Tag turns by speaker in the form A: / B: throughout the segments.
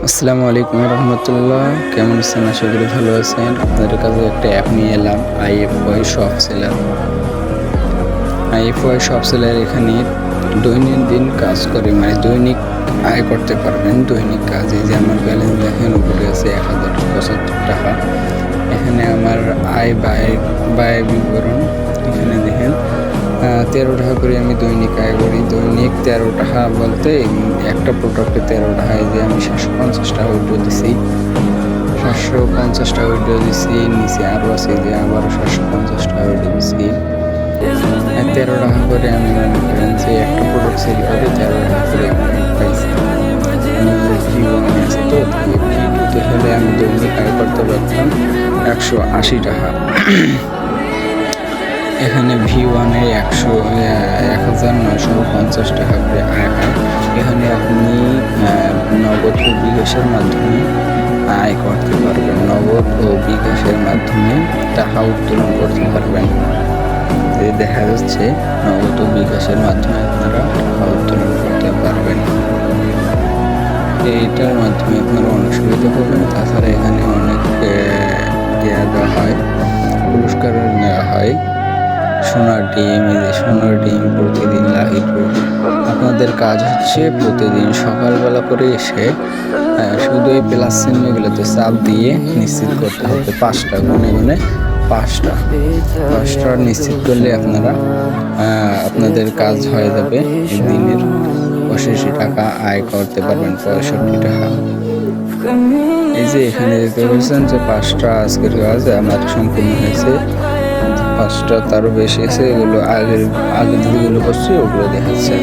A: আসসালামু আলাইকুম রহমতুল্লাহ। কেমন আছেন? আশা করি ভালো আছেন। আপনাদের কাছে একটা অ্যাপ নিয়ে এলাম, আইএফওয়াই শপ সেলার। আইএফওয়াই শপ সেলার এখানে দৈনন্দিন কাজ করে, মানে দৈনিক আয় করতে পারবেন। দৈনিক কাজে যে আমার ব্যালেন্স দেখেন, উপরে আছে 1075 টাকা। এখানে আমার আয় ব্যয় বিবরণ এখানে দেখেন 13 টাকা করে আমি দৈনিক আয় করি। দৈনিক 13 টাকা বলতে একটা প্রোডাক্টে 13 টাকায় যে আমি 750 টাকা উইড্রো দিছি, 750 টাকা উইড্রো দিছি। নিচে আরও আছে যে আবারও 750 টাকা উইড্রো দিছি। 13 টাকা করে আমি মনে করেন যে একটা প্রোডাক্ট সেল করে 13 টাকা করে আমি পাইছি। আছে তো ভিউতে হলে আমি দৈনিক আয় করতে পারতাম 180 টাকা। এখানে V1-এ 1950 টাকা করে আয় হয়। এখানে আপনি নগদ ও বিকাশের মাধ্যমে আয় করতে পারবেন। নগদ ও বিকাশের মাধ্যমে টাকা উত্তোলন করতে পারবেন। দেখা যাচ্ছে নগদ ও বিকাশের মাধ্যমে আপনারা টাকা উত্তোলন করতে পারবেন। এইটার মাধ্যমে আপনারা অনেক সুবিধা পাবেন। তাছাড়া এখানে অনেক দেওয়া হয়, পুরস্কার নেওয়া হয়। সোনার ডিম প্রতিদিন লাহিত। আপনাদের কাজ হচ্ছে প্রতিদিন সকালবেলা করে এসে শুধু এই প্লাস চিহ্নগুলোতে চাপ দিয়ে নিশ্চিত করতে হবে 5টা, গুনে 5টা নিশ্চিত করলে আপনাদের কাজ হয়ে যাবে। দিনের 85 টাকা আয় করতে পারবেন, 65 টাকা। এই যে এখানে দেখতে পাচ্ছেন যে 5টা আজকের কাজ আমার সম্পূর্ণ হয়েছে। 5টা তারও বেশি আছে, এগুলো আগের যেগুলো করছি ওগুলো দেখাচ্ছে।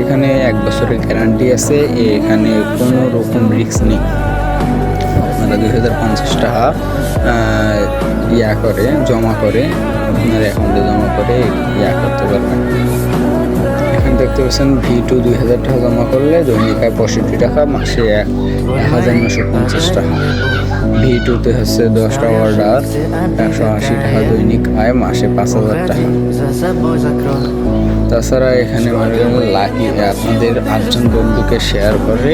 A: এখানে 1 বছরের গ্যারান্টি আছে। এখানে কোনো রকম রিস্ক নেই। আপনারা 2050 টাকা জমা করে আপনার অ্যাকাউন্টে জমা করে করতে পারবেন। এখানে দেখতে পাচ্ছেন V2 2000 টাকা জমা করলে দৈনিক আয় 65 টাকা, মাসে 1950 টাকা। V2-তে হচ্ছে 10টা অর্ডার 180 টাকা দৈনিক আয়, মাসে 5000 টাকা। তাছাড়া এখানে লাকি আপনাদের 8জন বন্ধুকে শেয়ার করে